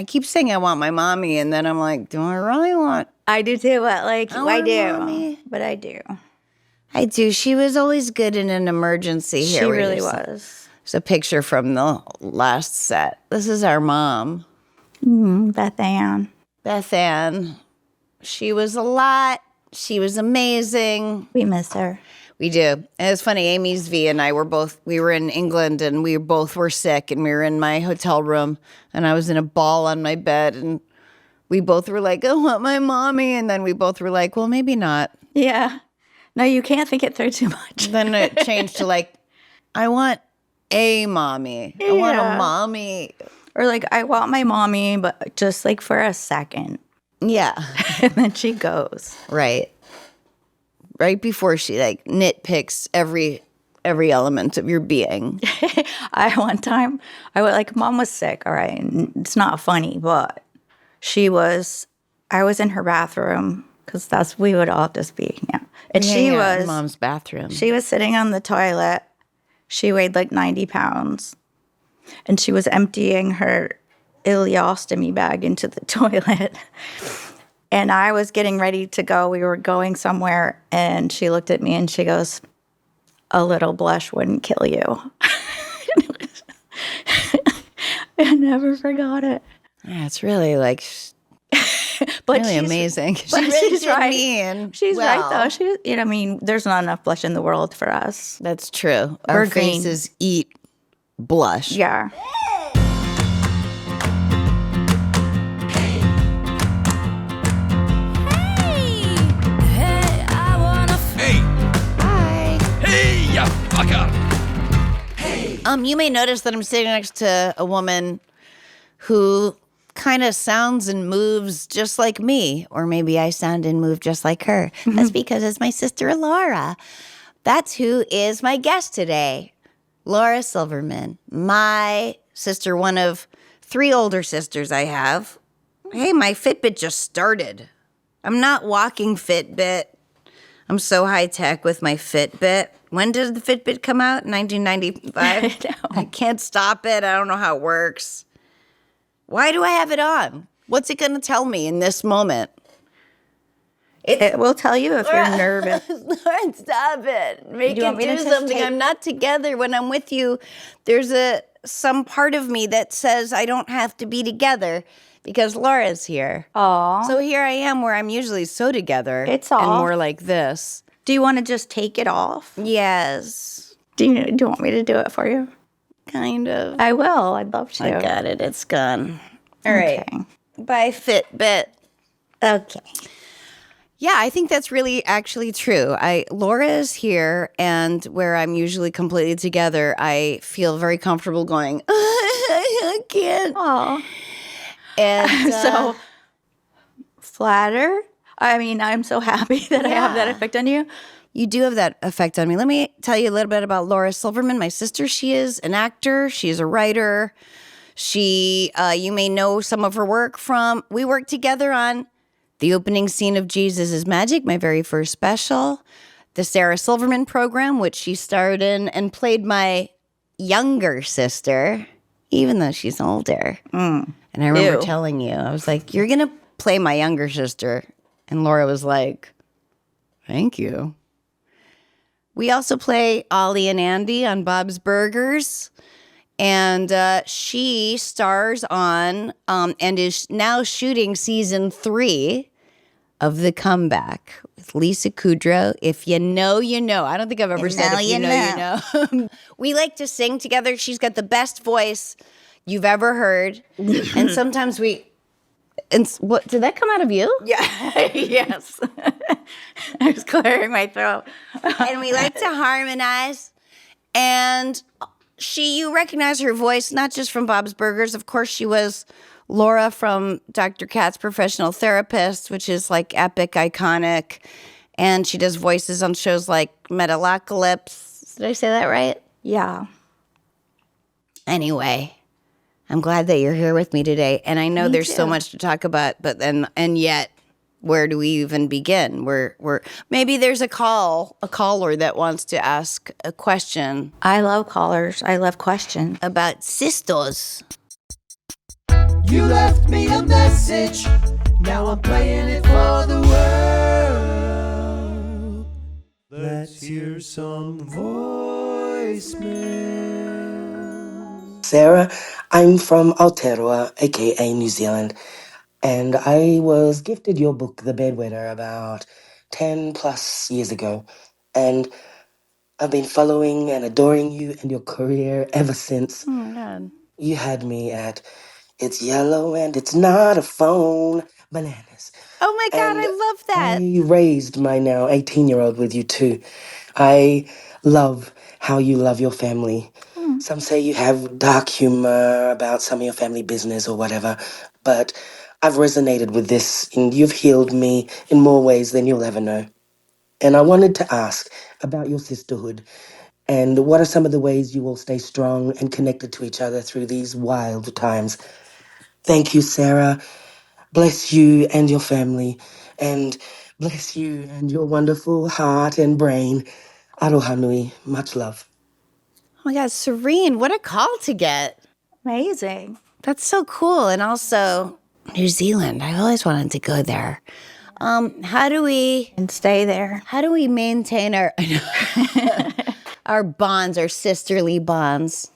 I keep saying I want my mommy, and then I'm like, do I really want? I do too, but like I do. Mommy. But I do. I do. She was always good in an emergency. She Here, really was. There's a picture from the last set. This is our mom. Beth Ann. Beth Ann. She was a lot. She was amazing. We miss her. We do. And it's funny, Amy's V and I we were in England and we both were sick and we were in my hotel room and I was in a ball on my bed and we both were like, I want my mommy. And then we both were like, well, maybe not. Yeah. No, you can't think it through too much. Then it changed to like, I want a mommy. I want a mommy. Or like, I want my mommy, but just like for a second. Yeah. And then she goes. Right. Right before she like nitpicks every element of your being. One time, Mom was sick, all right? And it's not funny, but I was in her bathroom because we would all just be, yeah. And she was. Mom's bathroom. She was sitting on the toilet. She weighed like 90 pounds. And she was emptying her ileostomy bag into the toilet. And I was getting ready to go. We were going somewhere. And she looked at me and she goes, a little blush wouldn't kill you. I never forgot it. Yeah, it's really like but really amazing. She's right. Mean. She's right, though. There's not enough blush in the world for us. That's true. Our faces eat blush. Yeah. You may notice that I'm sitting next to a woman who kind of sounds and moves just like me, or maybe I sound and move just like her. That's because it's my sister Laura. That's who is my guest today. Laura Silverman, my sister, one of 3 older sisters I have. Hey, my Fitbit just started. I'm not walking Fitbit. I'm so high tech with my Fitbit. When did the Fitbit come out? 1995? I can't stop it. I don't know how it works. Why do I have it on? What's it going to tell me in this moment? It will tell you if you're nervous. Lauren, stop it. Make Do you want it me do to something. take- I'm not together when I'm with you. There's some part of me that says I don't have to be together because Laura's here. Aw. So here I am where I'm usually so together. It's and off. more like this. Do you want to just take it off? Yes. Do you want me to do it for you? Kind of. I will. I'd love to. I got it. It's gone. All right. Okay. Bye, Fitbit. Okay. Yeah, I think that's really actually true. Laura is here, and where I'm usually completely together, I feel very comfortable going, I can't. Aw. And So flatter. I mean, I'm so happy that I have that effect on you. you do have that effect on me. Let me tell you a little bit about Laura Silverman, my sister. She is an actor. She's a writer. She, you may know some of her work from, we worked together on the opening scene of Jesus is Magic, my very first special, the Sarah Silverman program, which she starred in and played my younger sister, even though she's older. And I remember telling you, I was like, you're going to play my younger sister. And Laura was like, thank you. We also play Ollie and Andy on Bob's Burgers. And she stars on and is now shooting season 3 of The Comeback with Lisa Kudrow. If you know, you know. I don't think I've ever said if you know, you know. We like to sing together. She's got the best voice you've ever heard. And sometimes what did that come out of you? Yeah. Yes. I was clearing my throat. And we like to harmonize. And you recognize her voice, not just from Bob's Burgers. Of course, she was Laura from Dr. Katz Professional Therapist, which is like epic, iconic. And she does voices on shows like Metalocalypse. Did I say that right? Yeah. Anyway, I'm glad that you're here with me today. And I know there's so much to talk about, but then, and yet, where do we even begin? Maybe there's a caller that wants to ask a question. I love callers. I love questions. About sisters. You left me a message. Now I'm playing it for the world. Let's hear some voicemail. Sarah, I'm from Aotearoa, aka New Zealand, and I was gifted your book, The Bedwetter, about 10 plus years ago. And I've been following and adoring you and your career ever since. Oh my God. You had me at It's Yellow and It's Not a Phone, Bananas. Oh my God, And I love that. I raised my now 18-year-old with you too. I love how you love your family. Some say you have dark humor about some of your family business or whatever, but I've resonated with this and you've healed me in more ways than you'll ever know. And I wanted to ask about your sisterhood and what are some of the ways you will stay strong and connected to each other through these wild times. Thank you, Sarah. Bless you and your family, and bless you and your wonderful heart and brain. Aroha nui. Much love. Oh my God, Serene, what a call to get. Amazing. That's so cool. And also, New Zealand. I always wanted to go there. How do we And stay there. maintain our our bonds, our sisterly bonds?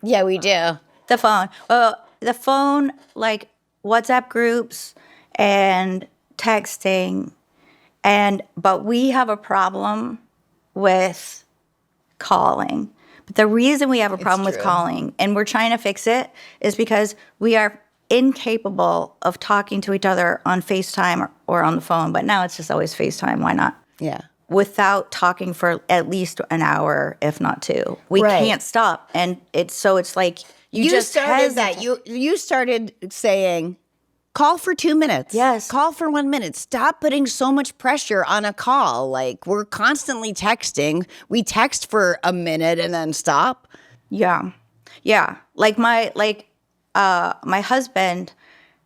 Yeah, we do. The phone. Well, the phone, like WhatsApp groups and texting, but we have a problem with calling. But the reason we have a problem with true. calling, and we're trying to fix it, is because we are incapable of talking to each other on FaceTime or on the phone. But now it's just always FaceTime. Why not? Yeah. Without talking for at least an hour, if not two. We Right. can't stop. And it's like you just started that. hesitate. You started saying, call for 2 minutes. Yes. Call for 1 minute. Stop putting so much pressure on a call. Like, we're constantly texting. We text for a minute and then stop. Yeah. Yeah. Like my husband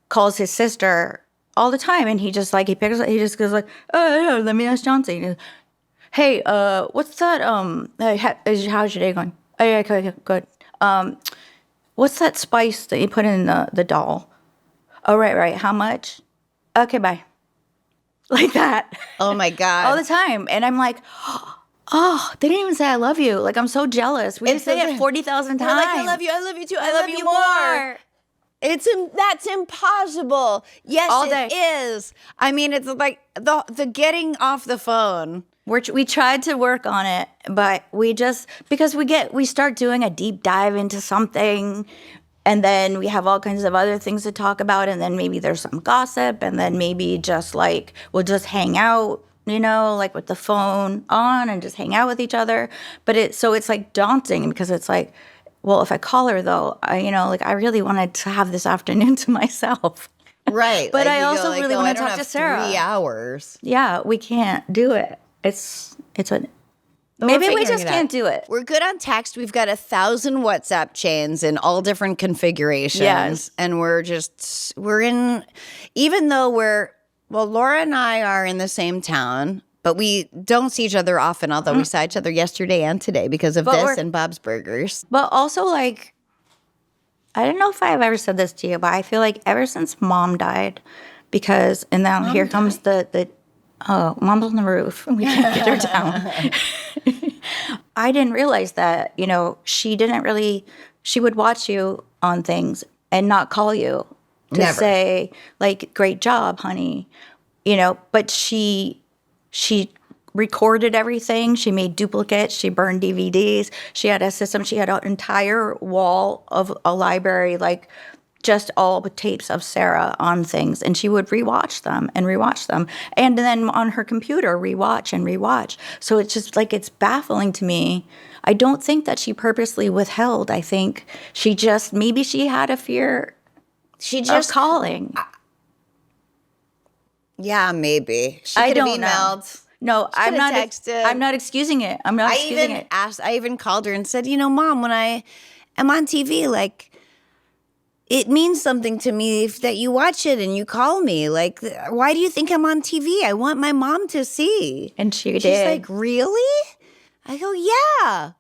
calls his sister all the time, and he just goes like, oh yeah, let me ask Johnson. He goes, hey, what's that? Hey, how's your day going? Oh yeah, good. What's that spice that you put in the doll? Oh right. How much? Okay, bye. Like that. Oh my God. All the time. And I'm like, oh, they didn't even say I love you. Like, I'm so jealous. We say it 40,000 times. We're like, I love you too, I love you more. more. That's impossible. Yes, All day. it is. I mean, it's like the getting off the phone. We tried to work on it, but because we start doing a deep dive into something, and then we have all kinds of other things to talk about, and then maybe there's some gossip, and then maybe just like we'll just hang out, like with the phone on and just hang out with each other. But it's like daunting because it's like, well, if I call her though, I really wanted to have this afternoon to myself. Right. But like I you also go like, really oh, want I to don't talk to have Sarah. 3 hours. Yeah, we can't do it. It's But maybe we're we figuring just it out. can't do it. We're good on text. We've got 1,000 WhatsApp chains in all different configurations. Yes. And we're in, even though Laura and I are in the same town, but we don't see each other often, although we saw each other yesterday and today because of But this we're- and Bob's Burgers. But also, like, I don't know if I've ever said this to you, but I feel like ever since Mom died, and now here comes the Mom's on the roof, and we can't get her down. I didn't realize that, she would watch you on things and not call you to Never. say, like, great job, honey, but she recorded everything. She made duplicates. She burned DVDs. She had a system. She had an entire wall of a library, like just all the tapes of Sarah on things. And she would rewatch them. And then on her computer, rewatch and rewatch. So it's just like, it's baffling to me. I don't think that she purposely withheld. I think maybe she had a fear of calling. Yeah, maybe. She I could have don't know. emailed. No, I'm could've not. texted. I'm not excusing it. I'm not excusing it. I even called her and said, Mom, when I am on TV, like, it means something to me that you watch it and you call me. Like, why do you think I'm on TV? I want my mom to see. And she She's did. like, really? I go, yeah.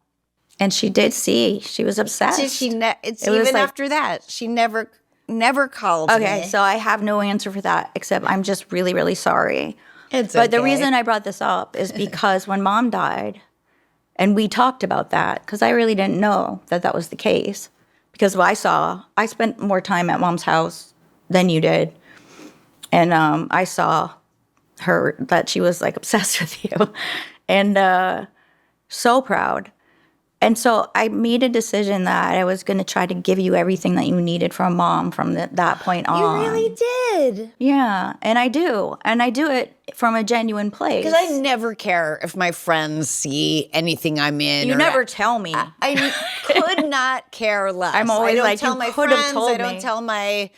And she did see. She was obsessed. It's It was even like- after that, she never never called me. Okay, so I have no answer for that, except I'm just really, really sorry. But the reason I brought this up is because when Mom died, and we talked about that, because I really didn't know that that was the case. Because I spent more time at Mom's house than you did. And I saw her, that she was like obsessed with you. And so proud. And so I made a decision that I was going to try to give you everything that you needed from Mom from that point on. You really did. Yeah, and I do. And I do it from a genuine place. Because I never care if my friends see anything I'm in. You never tell me. I could not care less. I'm always I don't like, tell you my could have friends. told I don't me. tell my,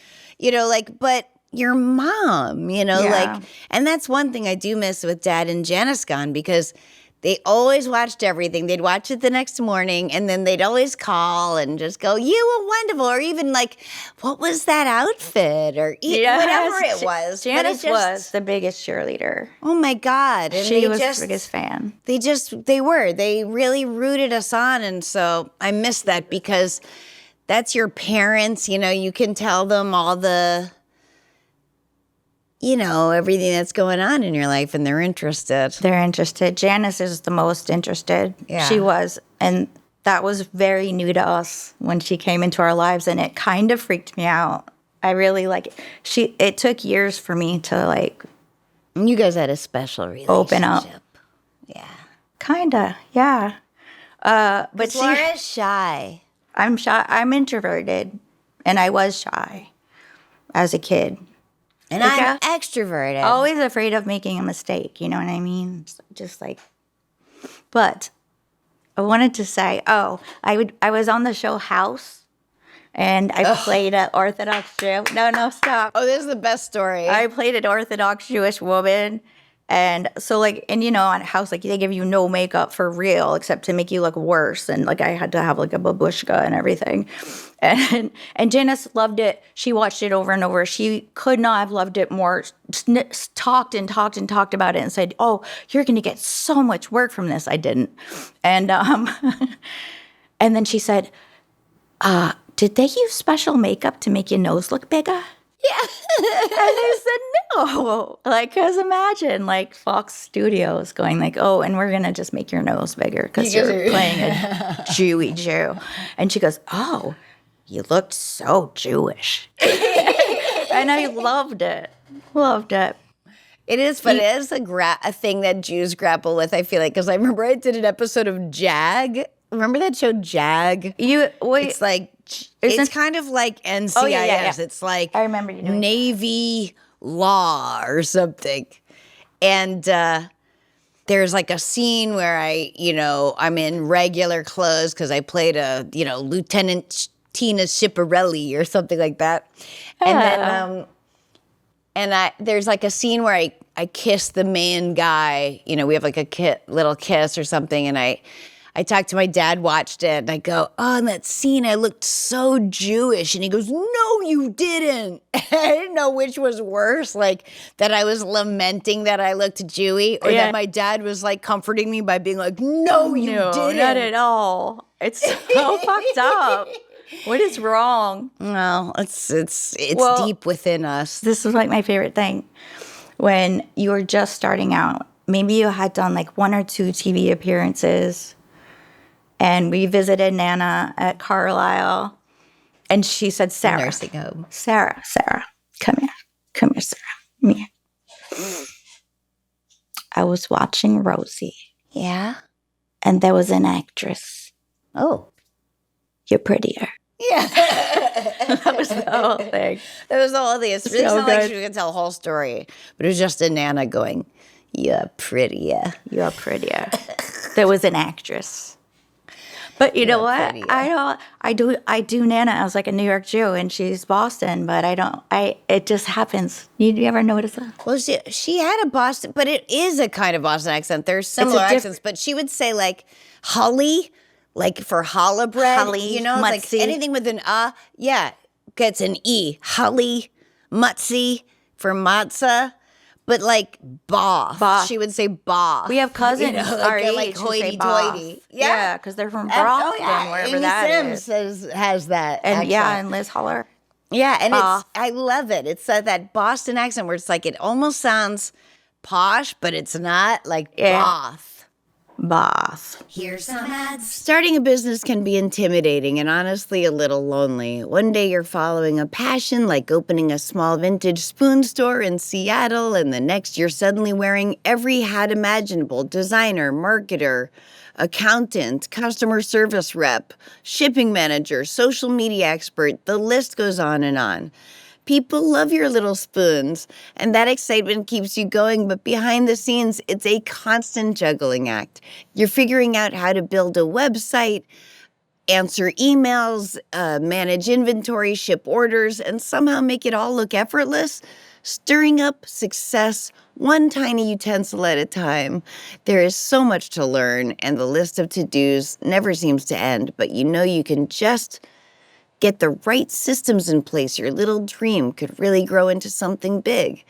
but your mom, Yeah. and that's one thing I do miss with Dad and Janice gone, because they always watched everything. They'd watch it the next morning, and then they'd always call and just go, "You were wonderful," or even like, "What was that outfit?" or whatever it was. But Janice was the biggest cheerleader. Oh my God! And She they was just, the biggest fan. They really rooted us on, and so I miss that, because that's your parents. You can tell them all the, everything that's going on in your life, and they're interested. They're interested. Janice is the most interested. Yeah. She was. And that was very new to us when she came into our lives, and it kind of freaked me out. I really it took years for me to You guys had a special relationship. open up. Yeah. Kinda, yeah. But Laura's shy. I'm shy. I'm introverted, and I was shy as a kid. And I'm extroverted. Always afraid of making a mistake. You know what I mean? Just but I wanted to say, I was on the show House, and I played an Orthodox Jew. No, stop. Oh, this is the best story. I played an Orthodox Jewish woman. And so on House, they give you no makeup for real, except to make you look worse. And I had to have a babushka and everything. And Janice loved it. She watched it over and over. She could not have loved it more. Talked and talked and talked about it and said, "Oh, you're going to get so much work from this." I didn't. And and then she said, "Did they use special makeup to make your nose look bigger?" Yeah. And I said, no. Because imagine, Fox Studios going and we're going to just make your nose bigger because you're playing a Jewy Jew. And she goes, "Oh, you looked so Jewish." And I loved it. Loved it. It is, but it is a thing that Jews grapple with, I feel like, because I remember I did an episode of JAG. Remember that show JAG? It's it's kind of like NCIS. Oh, yeah. It's like I remember you doing Navy law or something. And there's a scene where I'm in regular clothes because I played a, Lieutenant Tina Schiaparelli or something like that. And then there's a scene where I kiss the main guy. We have a little kiss or something, and I talked to my dad, watched it, and I go, "Oh, in that scene, I looked so Jewish." And he goes, "No, you didn't." I didn't know which was worse, that I was lamenting that I looked Jewy, or that my dad was comforting me by being like, "No, you didn't." Not at all. It's so fucked up. What is wrong? Well, it's deep within us. This is my favorite thing. When you were just starting out, maybe you had done 1 or 2 TV appearances. And we visited Nana at Carlisle, and she said, "Sarah, nursing home. Sarah, come here, Sarah, come here." I was watching Rosie, Yeah. and there was an actress. Oh. You're prettier. Yeah. That was the whole thing. That was the whole thing. It's So not like good. she could tell the whole story, but it was just a Nana going, "You're prettier." You're prettier. There was an actress. But you know what? prettier. I do Nana as a New York Jew, and she's Boston, but it just happens. You ever notice that? Well, she had a Boston, but it is a kind of Boston accent. There's similar accents, but she would say Holly, for challah bread. Holly, it's mutzi. anything with an gets an E. Holly, mutzi for matzah. But ba. Ba. She would say ba. We have cousins our age like who say hoity-toity. Yeah, because they're from Brockton, wherever Amy that Sims is. has that And accent. and Liz Holler. Yeah, and Bath. I love it. It's that Boston accent where it's like it almost sounds posh, but it's not, like Bath. Bath. Here's some ads. Starting a business can be intimidating and honestly a little lonely. One day you're following a passion like opening a small vintage spoon store in Seattle, and the next you're suddenly wearing every hat imaginable: designer, marketer, accountant, customer service rep, shipping manager, social media expert. The list goes on and on. People love your little spoons, and that excitement keeps you going, but behind the scenes, it's a constant juggling act. You're figuring out how to build a website, answer emails, manage inventory, ship orders, and somehow make it all look effortless, stirring up success one tiny utensil at a time. There is so much to learn, and the list of to-dos never seems to end, but you know you can just get the right systems in place. Your little dream could really grow into something big.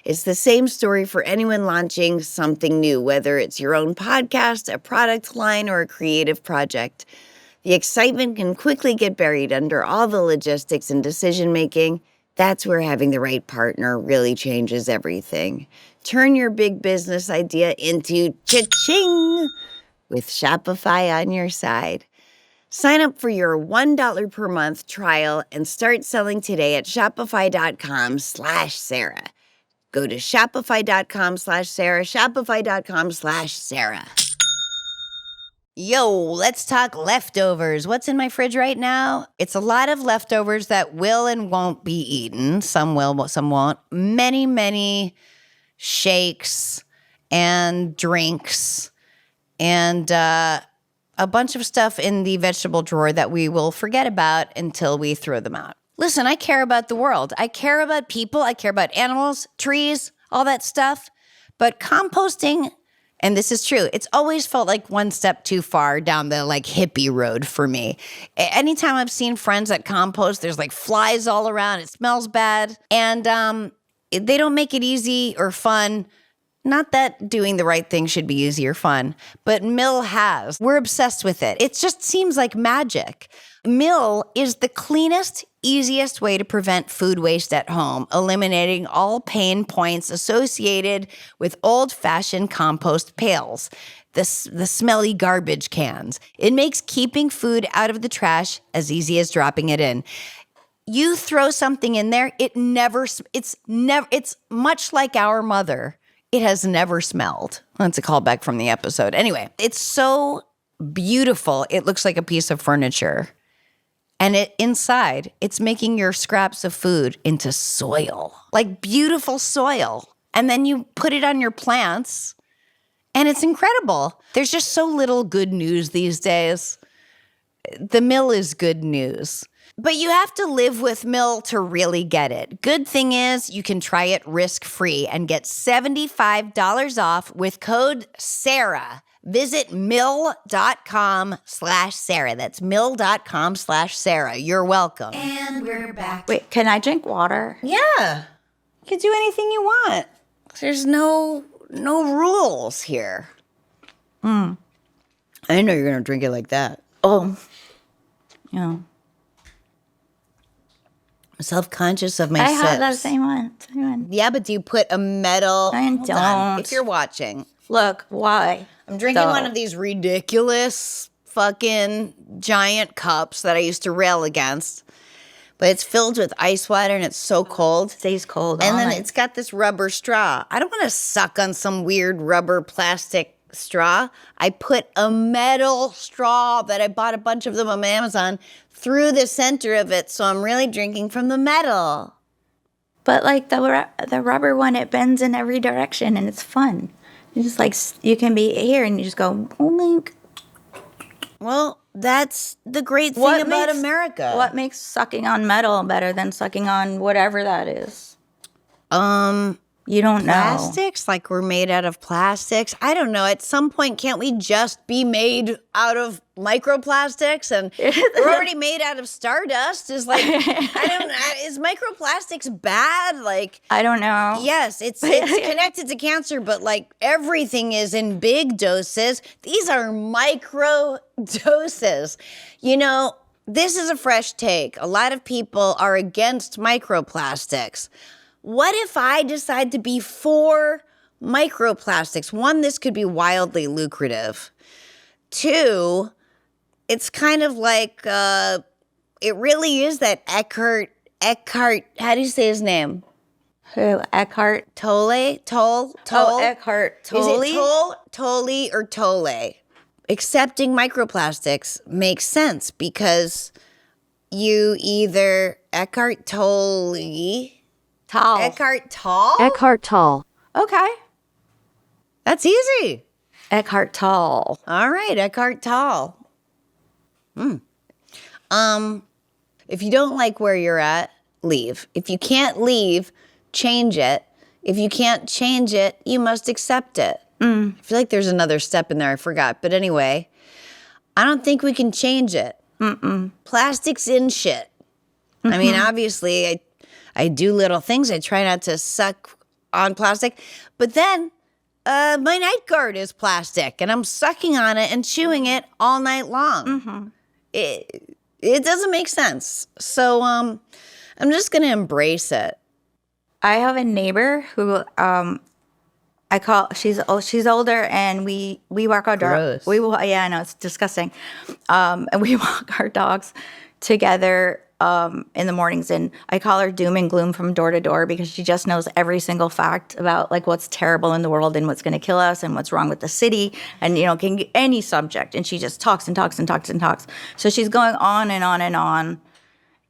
It's the same story for anyone launching something new, whether it's your own podcast, a product line, or a creative project. The excitement can quickly get buried under all the logistics and decision-making. That's where having the right partner really changes everything. Turn your big business idea into cha-ching with Shopify on your side. Sign up for your $1 per month trial and start selling today at shopify.com/Sarah. Go to shopify.com/Sarah, shopify.com/Sarah. Yo, let's talk leftovers. What's in my fridge right now? It's a lot of leftovers that will and won't be eaten. Some will, some won't. Many, many shakes and drinks and a bunch of stuff in the vegetable drawer that we will forget about until we throw them out. Listen, I care about the world. I care about people. I care about animals, trees, all that stuff. But composting, and this is true, it's always felt like one step too far down the hippie road for me. Anytime I've seen friends that compost, there's flies all around. It smells bad. And they don't make it easy or fun. Not that doing the right thing should be easy or fun, but Mill has. We're obsessed with it. It just seems like magic. Mill is the cleanest, easiest way to prevent food waste at home, eliminating all pain points associated with old-fashioned compost pails, the smelly garbage cans. It makes keeping food out of the trash as easy as dropping it in. You throw something in there, it's much like our mother. It has never smelled. That's a callback from the episode. Anyway, it's so beautiful. It looks like a piece of furniture. And inside, it's making your scraps of food into soil, like beautiful soil. And then you put it on your plants, and it's incredible. There's just so little good news these days. The Mill is good news. But you have to live with Mill to really get it. Good thing is you can try it risk-free and get $75 off with code SARAH. Visit mill.com/Sarah. That's mill.com/Sarah. You're welcome. And we're back. Wait, can I drink water? Yeah. You can do anything you want. There's no rules here. I didn't know you were going to drink it like that. Oh, yeah. Self-conscious of my I sips. have that same one. Yeah, but do you put a metal? I Hold don't. on, if you're watching. Look, why? I'm drinking one of these ridiculous fucking giant cups that I used to rail against. But it's filled with ice water and it's so cold. Stays cold. And all then night. it's got this rubber straw. I don't want to suck on some weird rubber plastic straw. I put a metal straw that I bought a bunch of them on Amazon through the center of it, so I'm really drinking from the metal. But the rubber one, it bends in every direction and it's fun. You just you can be here and you just go, boink. Well, that's the great thing about America. What makes sucking on metal better than sucking on whatever that is? You don't know. Plastics? Like we're made out of plastics? I don't know. At some point, can't we just be made out of microplastics? And we're already made out of stardust. Is is microplastics bad? I don't know. Yes, it's connected to cancer, but everything is in big doses. These are micro doses. this is a fresh take. A lot of people are against microplastics. What if I decide to be for microplastics? One, this could be wildly lucrative. Two, it's kind of like it really is that Eckhart. How do you say his name? Who? Eckhart Tolle. Oh, Eckhart Tolle. Is it Tolle or Tolle? Accepting microplastics makes sense because you either Eckhart Tolle. Tolle. Eckhart Tolle? Eckhart Tolle. Okay. That's easy. Eckhart Tolle. All right, Eckhart Tolle. If you don't like where you're at, leave. If you can't leave, change it. If you can't change it, you must accept it. I feel like there's another step in there I forgot. But anyway, I don't think we can change it. Plastic's in shit. I mean, obviously, I do little things. I try not to suck on plastic. But then my night guard is plastic, and I'm sucking on it and chewing it all night long. It doesn't make sense. So I'm just going to embrace it. I have a neighbor who I call she's older, and we walk our dogs. Gross. I know it's disgusting. And we walk our dogs together in the mornings, and I call her doom and gloom from door to door because she just knows every single fact about like what's terrible in the world and what's going to kill us and what's wrong with the city, and can get any subject, and she just talks and talks and talks and talks. So she's going on and on and on.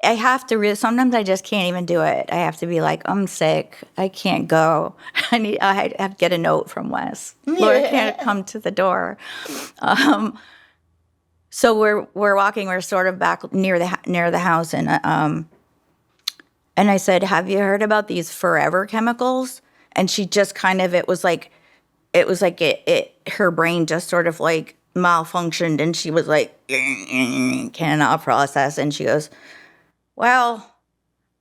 I have to sometimes I just can't even do it. I have to be like, I'm sick. I can't go. I have to get a note from Wes. Laura can't come to the door. So we're walking. We're sort of back near the house, and I said, "Have you heard about these forever chemicals?" And she just kind of it was like her brain just sort of like malfunctioned, and she was like, cannot process, and she goes, well,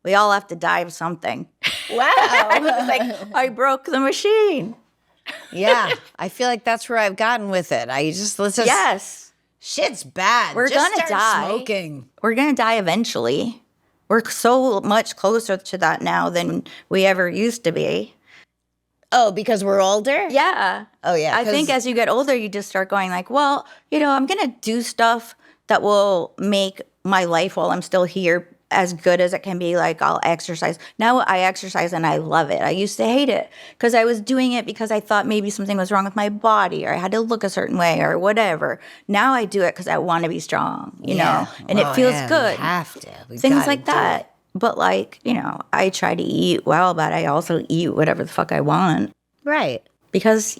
we all have to die of something. Wow. I was like, I broke the machine. Yeah, I feel like that's where I've gotten with it. Yes. Shit's bad. We're Just gonna start die. smoking. We're going to die eventually. We're so much closer to that now than we ever used to be. Oh, because we're older? Yeah. Oh, yeah. I think as you get older, you just start going like, well, I'm going to do stuff that will make my life while I'm still here as good as it can be. Like I'll exercise. Now I exercise and I love it. I used to hate it because I was doing it because I thought maybe something was wrong with my body or I had to look a certain way or whatever. Now I do it because I want to be strong, you know, and it feels good. We have to. Things like that. But like, I try to eat well, but I also eat whatever the fuck I want. Right. Because,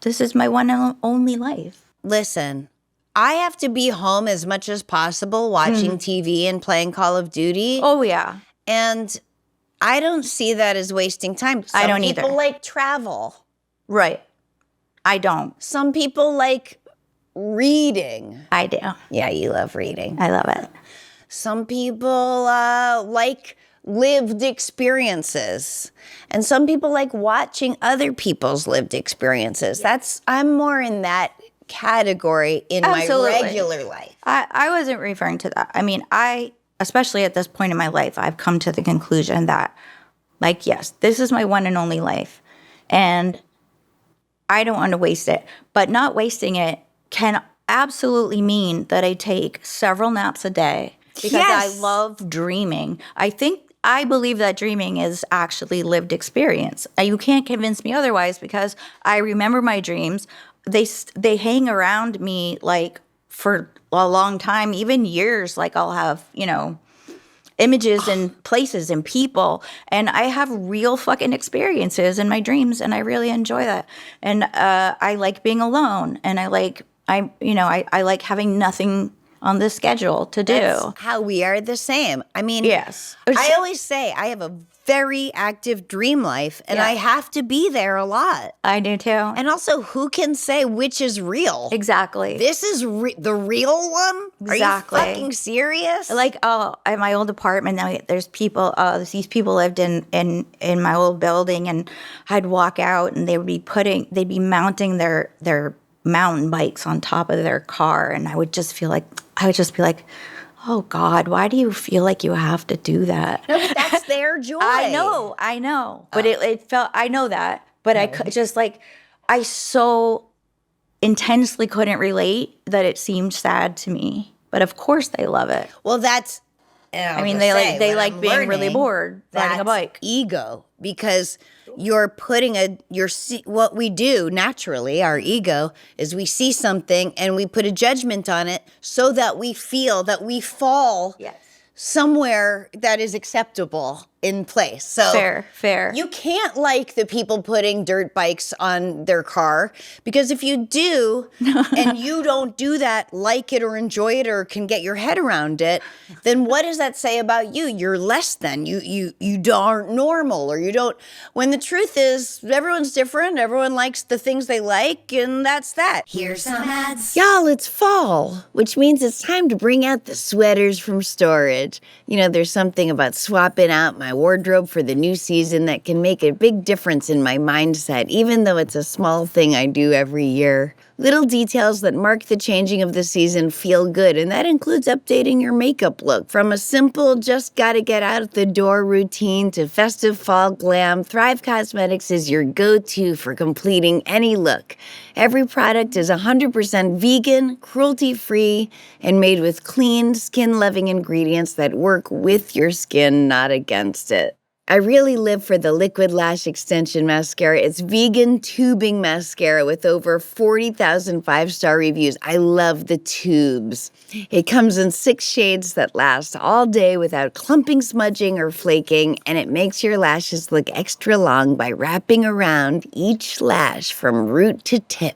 this is my one and only life. Listen, I have to be home as much as possible watching TV and playing Call of Duty. Oh, yeah. And I don't see that as wasting time. I don't either. Some people either. like travel. Right. I don't. Some people like reading. I do. Yeah, you love reading. I love it. Some people like lived experiences. And some people like watching other people's lived experiences. I'm more in that category in Absolutely. my regular life. I wasn't referring to that. I mean, especially at this point in my life, I've come to the conclusion that, like, yes, this is my one and only life. And I don't want to waste it. But not wasting it can absolutely mean that I take several naps a day because Yes. I love dreaming. I believe that dreaming is actually lived experience. You can't convince me otherwise because I remember my dreams. They hang around me like for a long time, even years. Like I'll have, images and places and people, and I have real fucking experiences in my dreams, and I really enjoy that. And I like being alone, and I like having nothing on the schedule to do. That's how we are the same. I mean, Yes. I always say I have a very active dream life, and Yeah. I have to be there a lot. I do too. And also, who can say which is real? Exactly. This is the real one? Exactly. Are you fucking serious? Like, at my old apartment, there's people, these people lived in my old building, and I'd walk out and they'd be mounting their mountain bikes on top of their car. And I would just be like, oh God, why do you feel like you have to do that? No, but that's their joy. I know. But it felt, I know that. But I just like, I so intensely couldn't relate that it seemed sad to me. But of course they love it. Well, that's. I mean, they like being really bored riding a bike. Ego, because you're putting what we do naturally, our ego, is we see something and we put a judgment on it so that we feel that we fall somewhere that is acceptable in place. So Fair. You can't like the people putting dirt bikes on their car, because if you do and you don't do that, like it or enjoy it or can get your head around it, then what does that say about you? You're less than. You aren't normal, or you don't. When the truth is, everyone's different. Everyone likes the things they like, and that's that. Here's some ads. Y'all, it's fall, which means it's time to bring out the sweaters from storage. You know, there's something about swapping out my wardrobe for the new season that can make a big difference in my mindset, even though it's a small thing I do every year. Little details that mark the changing of the season feel good, and that includes updating your makeup look. From a simple, just gotta get out the door routine to festive fall glam, Thrive Cosmetics is your go-to for completing any look. Every product is 100% vegan, cruelty-free, and made with clean, skin-loving ingredients that work with your skin, not against it. I really live for the Liquid Lash Extension Mascara. It's vegan tubing mascara with over 40,000 5-star reviews. I love the tubes. It comes in 6 shades that last all day without clumping, smudging, or flaking, and it makes your lashes look extra long by wrapping around each lash from root to tip.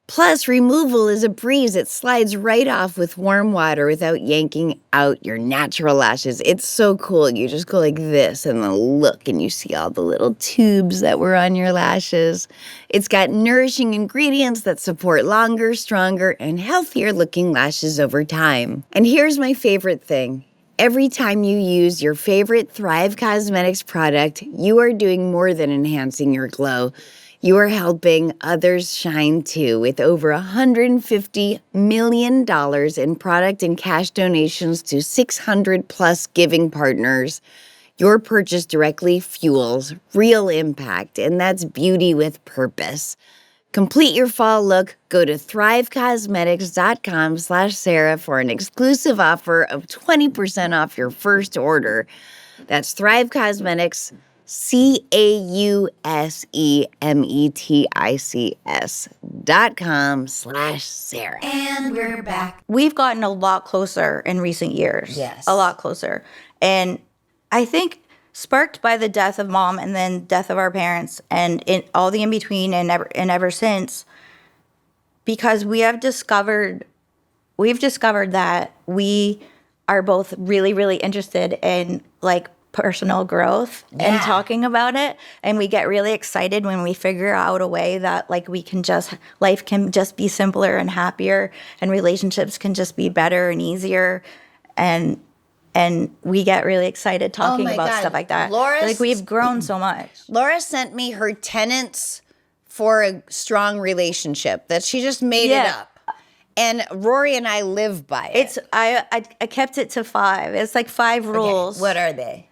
Plus, removal is a breeze. It slides right off with warm water without yanking out your natural lashes. It's so cool. You just go like this and then look, and you see all the little tubes that were on your lashes. It's got nourishing ingredients that support longer, stronger, and healthier looking lashes over time. And here's my favorite thing. Every time you use your favorite Thrive Cosmetics product, you are doing more than enhancing your glow. You are helping others shine too, with over $150 million in product and cash donations to 600 plus giving partners. Your purchase directly fuels real impact, and that's beauty with purpose. Complete your fall look. Go to thrivecosmetics.com/Sarah for an exclusive offer of 20% off your first order. That's Thrive Cosmetics, CAUSEMETICS.com/Sarah. And we're back. We've gotten a lot closer in recent years. Yes. A lot closer. And I think sparked by the death of mom and then death of our parents and all the in-between and ever since, because we've discovered that we are both really, really interested in like personal growth and talking about it, and we get really excited when we figure out a way that like life can just be simpler and happier, and relationships can just be better and easier, and we get really excited talking about stuff like that. Like we've grown so much. Laura sent me her tenets for a strong relationship that she just made it up. And Rory and I live by it. I kept it to 5. It's like 5 rules. Okay. What are they?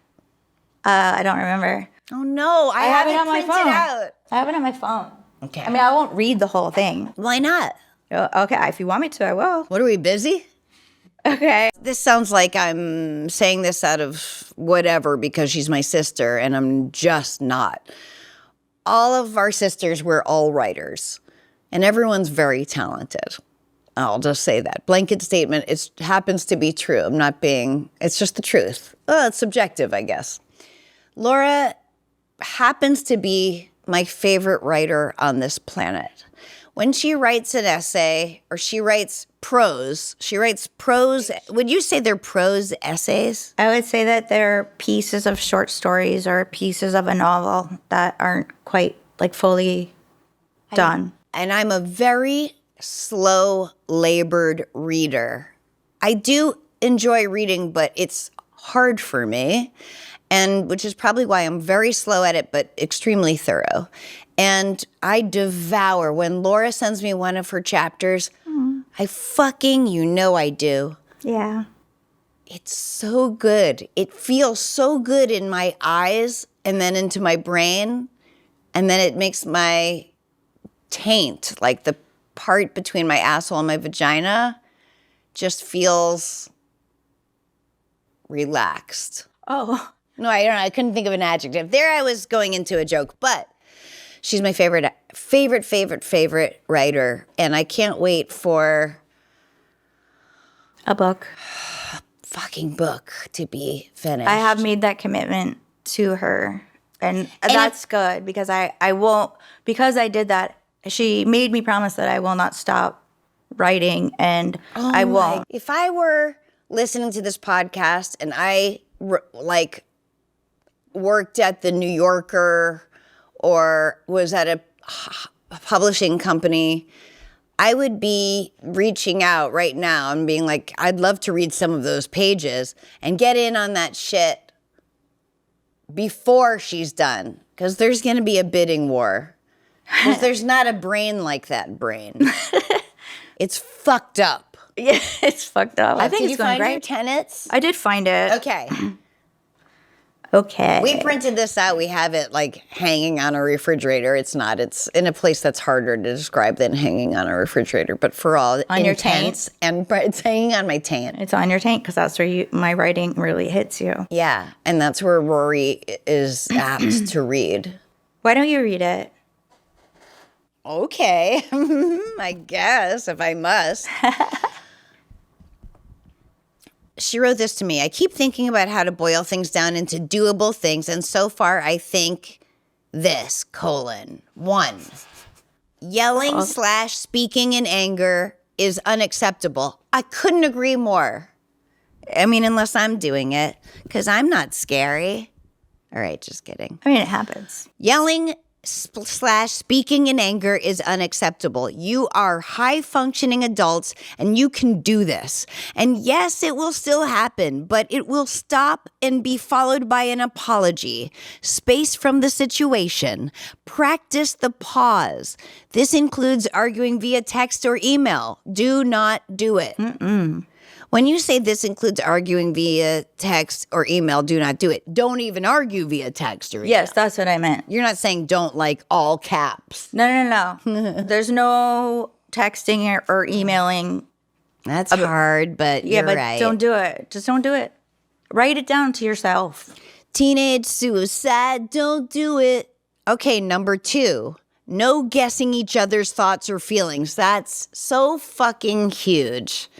I don't remember. Oh no, I have it on my phone. Out. I have it on my phone. Okay. I mean, I won't read the whole thing. Why not? Okay, if you want me to, I will. What, are we busy? Okay. This sounds like I'm saying this out of whatever because she's my sister, and I'm just not. All of our sisters were all writers, and everyone's very talented. I'll just say that. Blanket statement, it happens to be true. I'm not being, it's just the truth. Oh, it's subjective, I guess. Laura happens to be my favorite writer on this planet. When she writes an essay or she writes prose. Would you say they're prose essays? I would say that they're pieces of short stories or pieces of a novel that aren't quite like fully done. And I'm a very slow, labored reader. I do enjoy reading, but it's hard for me, and which is probably why I'm very slow at it, but extremely thorough. And I devour. When Laura sends me one of her chapters, I fucking, I do. Yeah. It's so good. It feels so good in my eyes and then into my brain. And then it makes my taint, like the part between my asshole and my vagina, just feels relaxed. Oh. No, I don't know. I couldn't think of an adjective. There I was going into a joke, but she's my favorite writer. And I can't wait for A book. fucking book to be finished. I have made that commitment to her. And that's good because I won't, because I did that, she made me promise that I will not stop writing and I won't. If I were listening to this podcast and I worked at the New Yorker or was at a publishing company, I would be reaching out right now and being like, I'd love to read some of those pages and get in on that shit before she's done. Because there's going to be a bidding war. Because there's not a brain like that brain. It's fucked up. Yeah, it's fucked up. I think Did it's you going find your great. Tenets? I did find it. Okay. Okay. We printed this out. We have it like hanging on a refrigerator. It's not. It's in a place that's harder to describe than hanging on a refrigerator. But for all On your intents, and it's hanging on my taint. It's on your tank because that's where my writing really hits you. Yeah, and that's where Rory is apt to read. Why don't you read it? Okay, I guess if I must. She wrote this to me. I keep thinking about how to boil things down into doable things, and so far I think this, : 1, yelling / speaking in anger is unacceptable. I couldn't agree more. I mean, unless I'm doing it, because I'm not scary. All right, just kidding. I mean, it happens. Yelling / speaking in anger is unacceptable. You are high-functioning adults, and you can do this. And yes, it will still happen, but it will stop and be followed by an apology. Space from the situation. Practice the pause. This includes arguing via text or email. Do not do it. When you say this includes arguing via text or email, do not do it. Don't even argue via text or email. Yes, that's what I meant. You're not saying don't like all caps. No. There's no texting or emailing. That's hard, but you're but right. don't do it. Just don't do it. Write it down to yourself. Teenage suicide, don't do it. Okay, number 2. No guessing each other's thoughts or feelings. That's so fucking huge.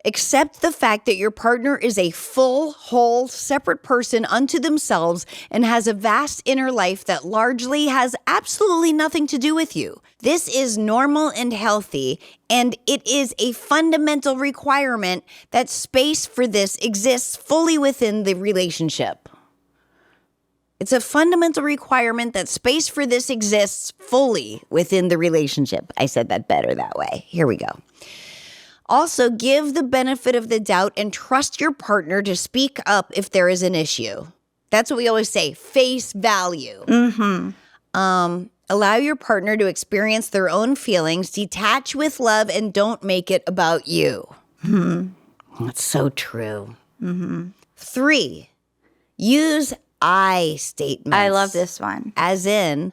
Accept the fact that your partner is a full, whole, separate person unto themselves and has a vast inner life that largely has absolutely nothing to do with you. This is normal and healthy, and it is a fundamental requirement that space for this exists fully within the relationship. It's a fundamental requirement that space for this exists fully within the relationship. I said that better that way. Here we go. Also, give the benefit of the doubt and trust your partner to speak up if there is an issue. That's what we always say, face value. Allow your partner to experience their own feelings, detach with love, and don't make it about you. That's so true. 3, use I statements. I love this one. As in,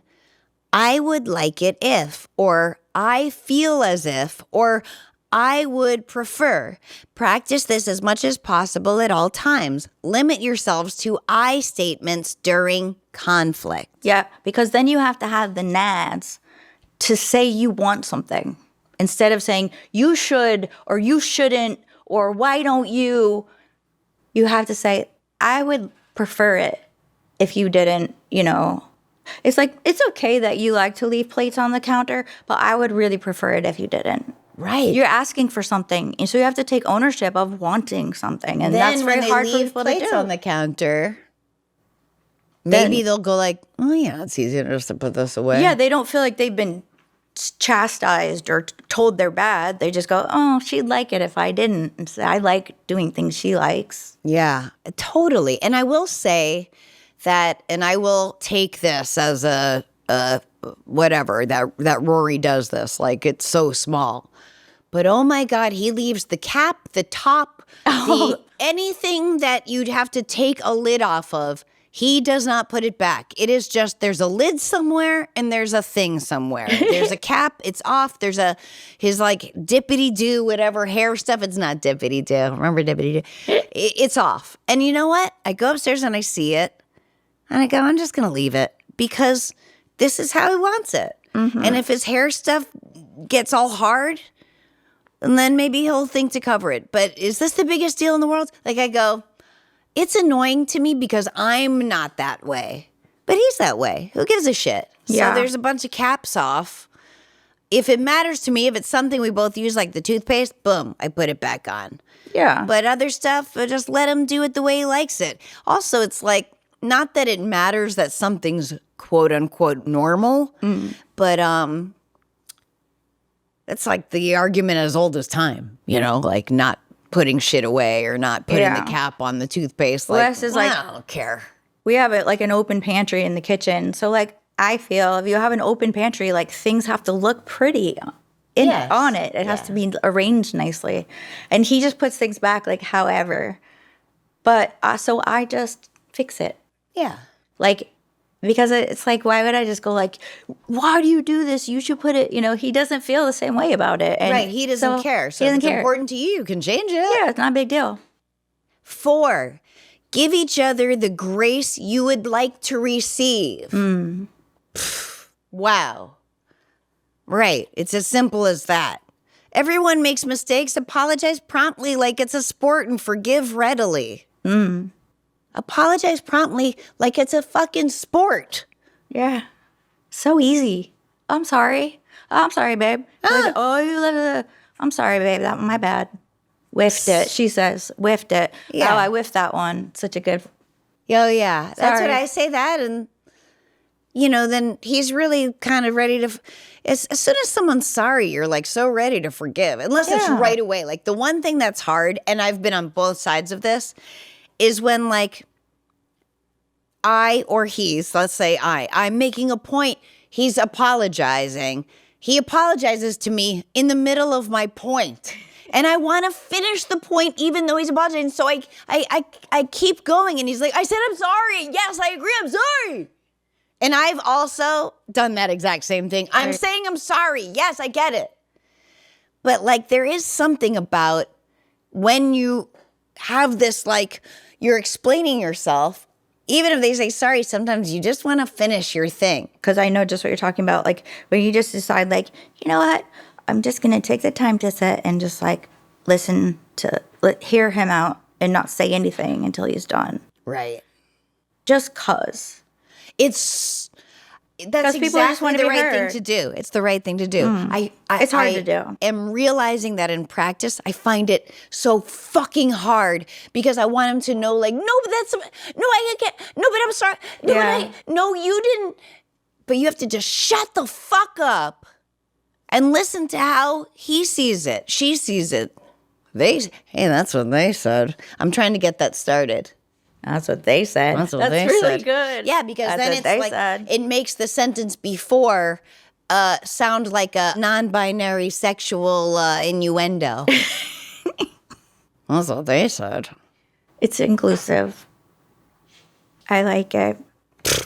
I would like it if, or I feel as if, or I would prefer. Practice this as much as possible at all times. Limit yourselves to I statements during conflict. Yeah, because then you have to have the nads to say you want something instead of saying you should or you shouldn't or why don't you. You have to say, I would prefer it if you didn't, It's like, it's okay that you like to leave plates on the counter, but I would really prefer it if you didn't. Right. You're asking for something, and so you have to take ownership of wanting something, and Then that's very when hard they for leave people to plates do. on the counter, maybe they'll go like, oh yeah, it's easier just to put this away. Yeah, they don't feel like they've been chastised or told they're bad. They just go, oh, she'd like it if I didn't. And so I like doing things she likes. Yeah, totally. And I will say that, and I will take this as a whatever, that Rory does this, like it's so small. But oh my God, he leaves the cap, the top, the anything that you'd have to take a lid off of, he does not put it back. It is just there's a lid somewhere and there's a thing somewhere. There's a cap, it's off. There's his like dippity do whatever hair stuff. It's not dippity do. Remember dippity do? It's off. And you know what? I go upstairs and I see it, and I go, I'm just gonna leave it because this is how he wants it. And if his hair stuff gets all hard, and then maybe he'll think to cover it. But is this the biggest deal in the world? Like I go, it's annoying to me because I'm not that way. But he's that way. Who gives a shit? Yeah. So there's a bunch of caps off. If it matters to me, if it's something we both use, like the toothpaste, boom, I put it back on. Yeah. But other stuff, I just let him do it the way he likes it. Also, it's like, not that it matters that something's quote unquote normal, but it's like the argument as old as time, like not putting shit away or not putting the cap on the toothpaste. Like, Wes is like, I don't care. we have it like an open pantry in the kitchen. So like I feel if you have an open pantry, like things have to look pretty on it. It has to be arranged nicely. And he just puts things back like however. But so I just fix it. Yeah. Like, because it's like, why would I just go like, why do you do this? You should put it, he doesn't feel the same way about it. And Right. He doesn't care. So he doesn't if it's care. important to you, you can change it. Yeah, it's not a big deal. 4, give each other the grace you would like to receive. Wow. Right. It's as simple as that. Everyone makes mistakes. Apologize promptly like it's a sport and forgive readily. Apologize promptly like it's a fucking sport. Yeah. So easy. I'm sorry. I'm sorry, babe. Like, I'm sorry, babe. That my bad. Whiffed it. She says, whiffed it. Yeah. Oh, I whiffed that one. Such a good. Oh, yeah. That's what Sorry. I say that. And, then he's really kind of ready to. As soon as someone's sorry, you're like so ready to forgive. Unless it's Yeah. right away. Like the one thing that's hard, and I've been on both sides of this, is when like I or he's, let's say I'm making a point. He's apologizing. He apologizes to me in the middle of my point. And I want to finish the point even though he's apologizing. So I keep going. And he's like, I said, I'm sorry. Yes, I agree. I'm sorry. And I've also done that exact same thing. I'm saying I'm sorry. Yes, I get it. But like there is something about when you have this, like you're explaining yourself, even if they say sorry, sometimes you just want to finish your thing. Because I know just what you're talking about. Like when you just decide, like, you know what? I'm just going to take the time to sit and just like listen to, hear him out and not say anything until he's done. Right. Just cause. That's people just exactly want to the be right thing heard. to do. It's the right thing to do. It's hard to do. Am realizing that in practice, I find it so fucking hard because I want him to know, like, I can't, no, but I'm sorry. No, Yeah. no, you didn't. But you have to just shut the fuck up and listen to how he sees it. She sees it. Hey, that's what they said. I'm trying to get that started. That's what they said. That's what they really said. good. Yeah, because That's then what it's they like said. it makes the sentence before sound like a non-binary sexual innuendo. That's what they said. It's inclusive. I like it.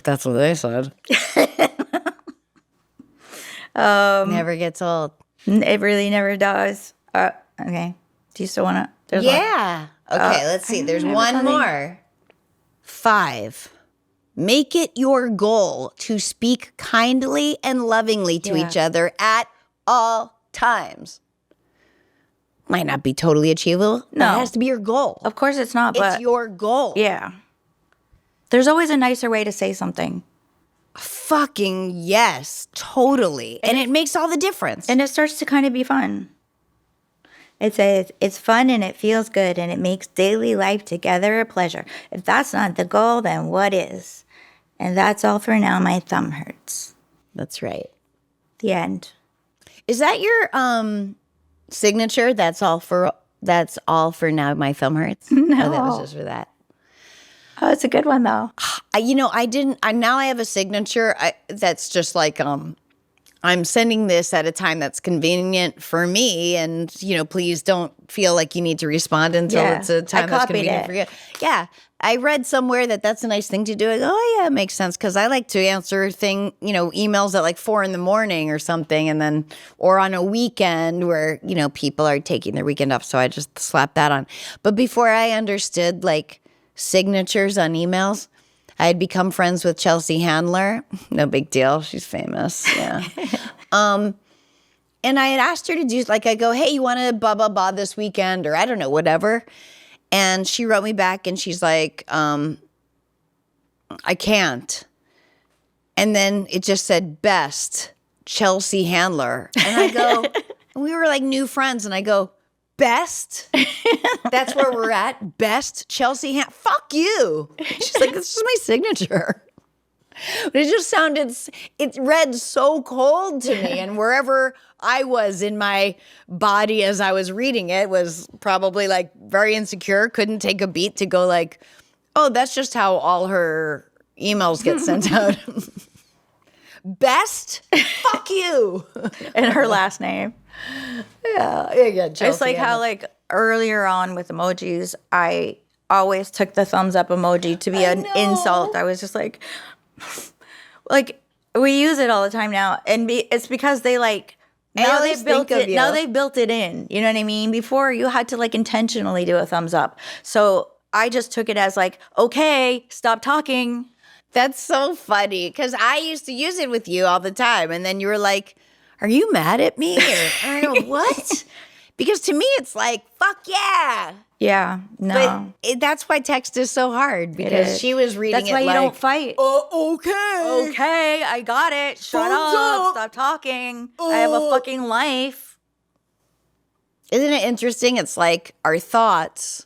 That's what they said. Never gets old. It really never does. Okay. Do you still want to? Yeah. Okay, let's see. There's one more. 5. Make it your goal to speak kindly and lovingly to each other at all times. Might not be totally achievable. No. It has to be your goal. Of course it's not, but It's your goal. yeah. There's always a nicer way to say something. Fucking yes, totally. And it makes all the difference. And it starts to kind of be fun. It's fun and it feels good and it makes daily life together a pleasure. If that's not the goal, then what is? And that's all for now. My thumb hurts. That's right. The end. Is that your signature? That's all for now. My thumb hurts. No, that was just for that. Oh, it's a good one though. I didn't. Now I have a signature that's just like I'm sending this at a time that's convenient for me, and please don't feel like you need to respond until it's a time that's convenient for you. Yeah, I read somewhere that that's a nice thing to do. I go, oh yeah, it makes sense because I like to answer emails at like 4 a.m. or something, and then or on a weekend where people are taking their weekend off. So I just slap that on. But before I understood like signatures on emails, I had become friends with Chelsea Handler. No big deal. She's famous. Yeah. And I had asked her to do, like, I go, hey, you want to blah, blah, blah this weekend? Or I don't know, whatever. And she wrote me back and she's like, I can't. And then it just said, best, Chelsea Handler. And I go, we were like new friends. And I go, best? That's where we're at? Best Chelsea fuck you. She's like, this is my signature. But it just it read so cold to me. And wherever I was in my body as I was reading it was probably like very insecure, couldn't take a beat to go like, oh, that's just how all her emails get sent out. Best? Fuck you. And her last name. Yeah, Chelsea. It's like how like earlier on with emojis, I always took the thumbs up emoji to be an insult. I was just like we use it all the time now, and it's because they like now they built it. Now they built it in. You know what I mean? Before you had to like intentionally do a thumbs up. So I just took it as like, okay, stop talking. That's so funny because I used to use it with you all the time, and then you were like, are you mad at me? Or I don't know what. Because to me, it's like, fuck yeah. Yeah, no. But that's why text is so hard because she was reading That's why you don't fight. Oh, okay. Okay, I got it. Shut up. Stop talking. I have a fucking life. Isn't it interesting? It's like our thoughts,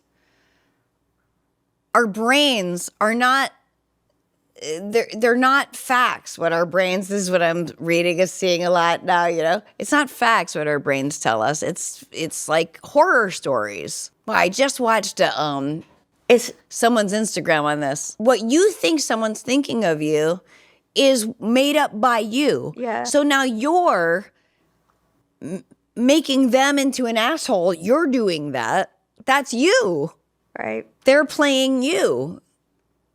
our brains are not, they're not facts. What our brains, this is what I'm reading and seeing a lot now, It's not facts what our brains tell us. It's like horror stories. Well, I just watched it's someone's Instagram on this. What you think someone's thinking of you is made up by you. Yeah. So now you're making them into an asshole. You're doing that. That's you. Right. They're playing you.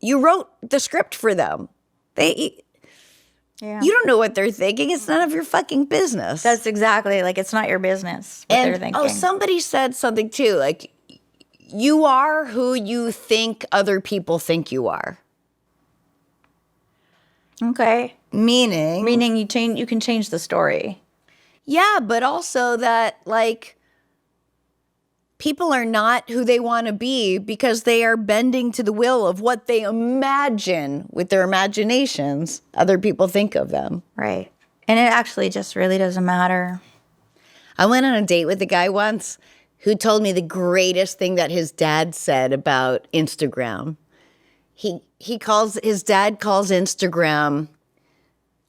You wrote the script for them. You don't know what they're thinking. It's none of your fucking business. That's exactly, like, it's not your business what they're thinking. Oh, somebody said something too, like, you are who you think other people think you are. Okay. Meaning you can change the story. Yeah, but also that, like, people are not who they want to be because they are bending to the will of what they imagine with their imaginations other people think of them. Right. And it actually just really doesn't matter. I went on a date with a guy once who told me the greatest thing that his dad said about Instagram. His dad calls Instagram,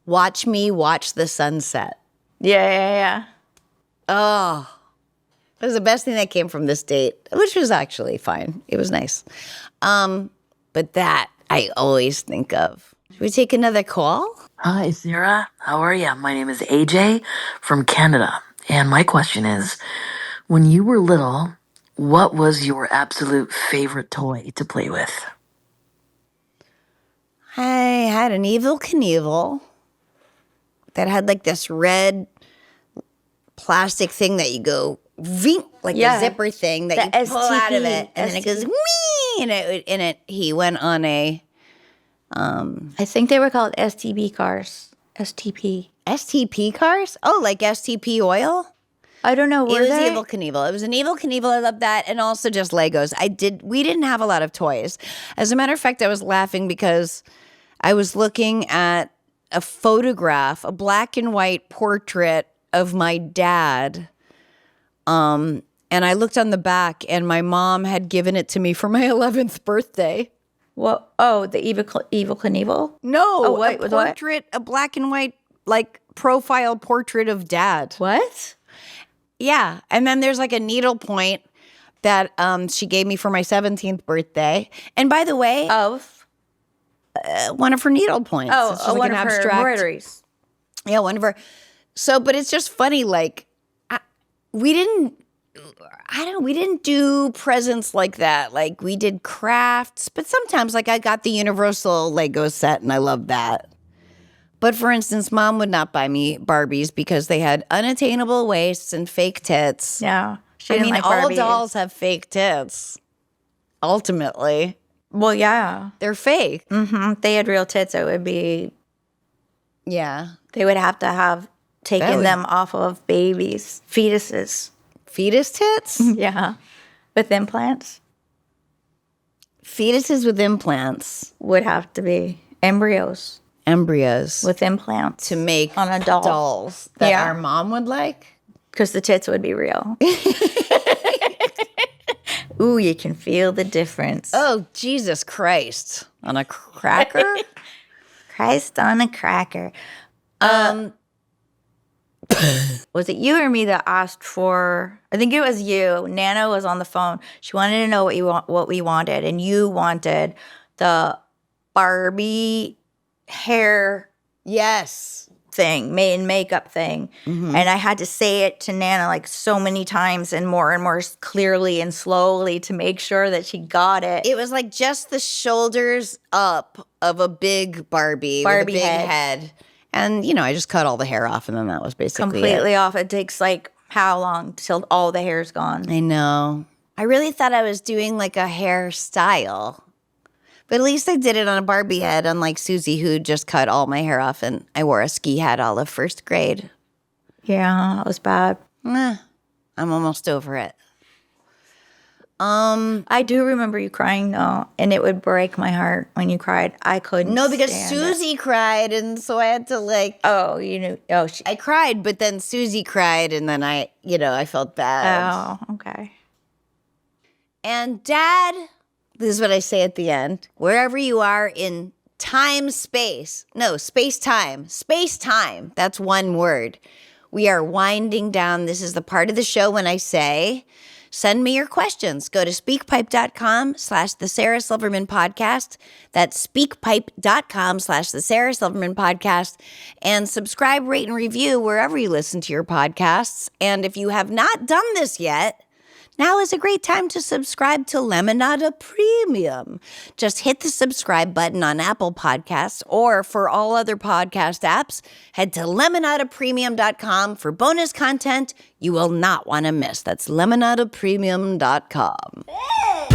watch me watch the sunset. Yeah. Oh, it was the best thing that came from this date, which was actually fine. It was nice. But that I always think of. Should we take another call? Hi, Sarah. How are you? My name is AJ from Canada. And my question is, when you were little, what was your absolute favorite toy to play with? I had an Evel Knievel that had like this red plastic thing that you go vink, like a zipper thing that you pull out of it, and then it goes wee, and he went on a I think they were called STB cars. STP cars. Oh, like STP oil. I don't know. It was Evel Knievel. It was an Evel Knievel. I love that, and also just Legos. We didn't have a lot of toys. As a matter of fact, I was laughing because I was looking at a photograph, a black and white portrait of my dad. And I looked on the back, and my mom had given it to me for my 11th birthday. What? Oh, the Evel Knievel? No, what? A portrait, a black and white, like, profile portrait of dad. What? Yeah, and then there's like a needlepoint that she gave me for my 17th birthday. And by the way, of one of her needlepoints. Oh, it's just one like of her embroideries. Yeah, one of her. So, but it's just funny, like, we didn't do presents like that. Like, we did crafts, but sometimes, like, I got the universal Lego set and I love that. But for instance, Mom would not buy me Barbies because they had unattainable waists and fake tits. Yeah. She I didn't mean, like all Barbies. dolls have fake tits. Ultimately, Well, yeah. they're fake. If they had real tits, it would be, Yeah. they would have to have taken would- them off of babies, fetuses. Fetus tits? Yeah. With implants Fetuses with implants. would have to be embryos Embryos. with implants to make on a doll. dolls that Yeah. our mom would like. Because the tits would be real. Ooh, you can feel the difference. Oh, Jesus Christ. On a cracker? Christ on a cracker. Was it you or me that asked for? I think it was you. Nana was on the phone. She wanted to know what we wanted, and you wanted the Barbie hair Yes. thing, makeup thing, and I had to say it to Nana like so many times and more clearly and slowly to make sure that she got it. It was like just the shoulders up of a big Barbie with a Barbie big head. head. And, I just cut all the hair off and then that was basically Completely it. off. It takes like how long till all the hair's gone? I know. I really thought I was doing like a hairstyle. But at least I did it on a Barbie head, unlike Susie, who just cut all my hair off and I wore a ski hat all of first grade. Yeah, it was bad. I'm almost over it. I do remember you crying though, and it would break my heart when you cried. I couldn't. No, because stand it. Susie cried, and so I had to like. Oh, you knew. Oh, I cried, but then Susie cried, and then I felt bad. Oh, okay. And Dad, this is what I say at the end: wherever you are in time, space, no, space, time, that's one word. We are winding down. This is the part of the show when I say, send me your questions. Go to speakpipe.com/the Sarah Silverman podcast. That's speakpipe.com/the Sarah Silverman podcast. And subscribe, rate, and review wherever you listen to your podcasts. And if you have not done this yet, now is a great time to subscribe to Lemonada Premium. Just hit the subscribe button on Apple Podcasts, or for all other podcast apps, head to lemonadapremium.com for bonus content you will not want to miss. That's lemonadapremium.com.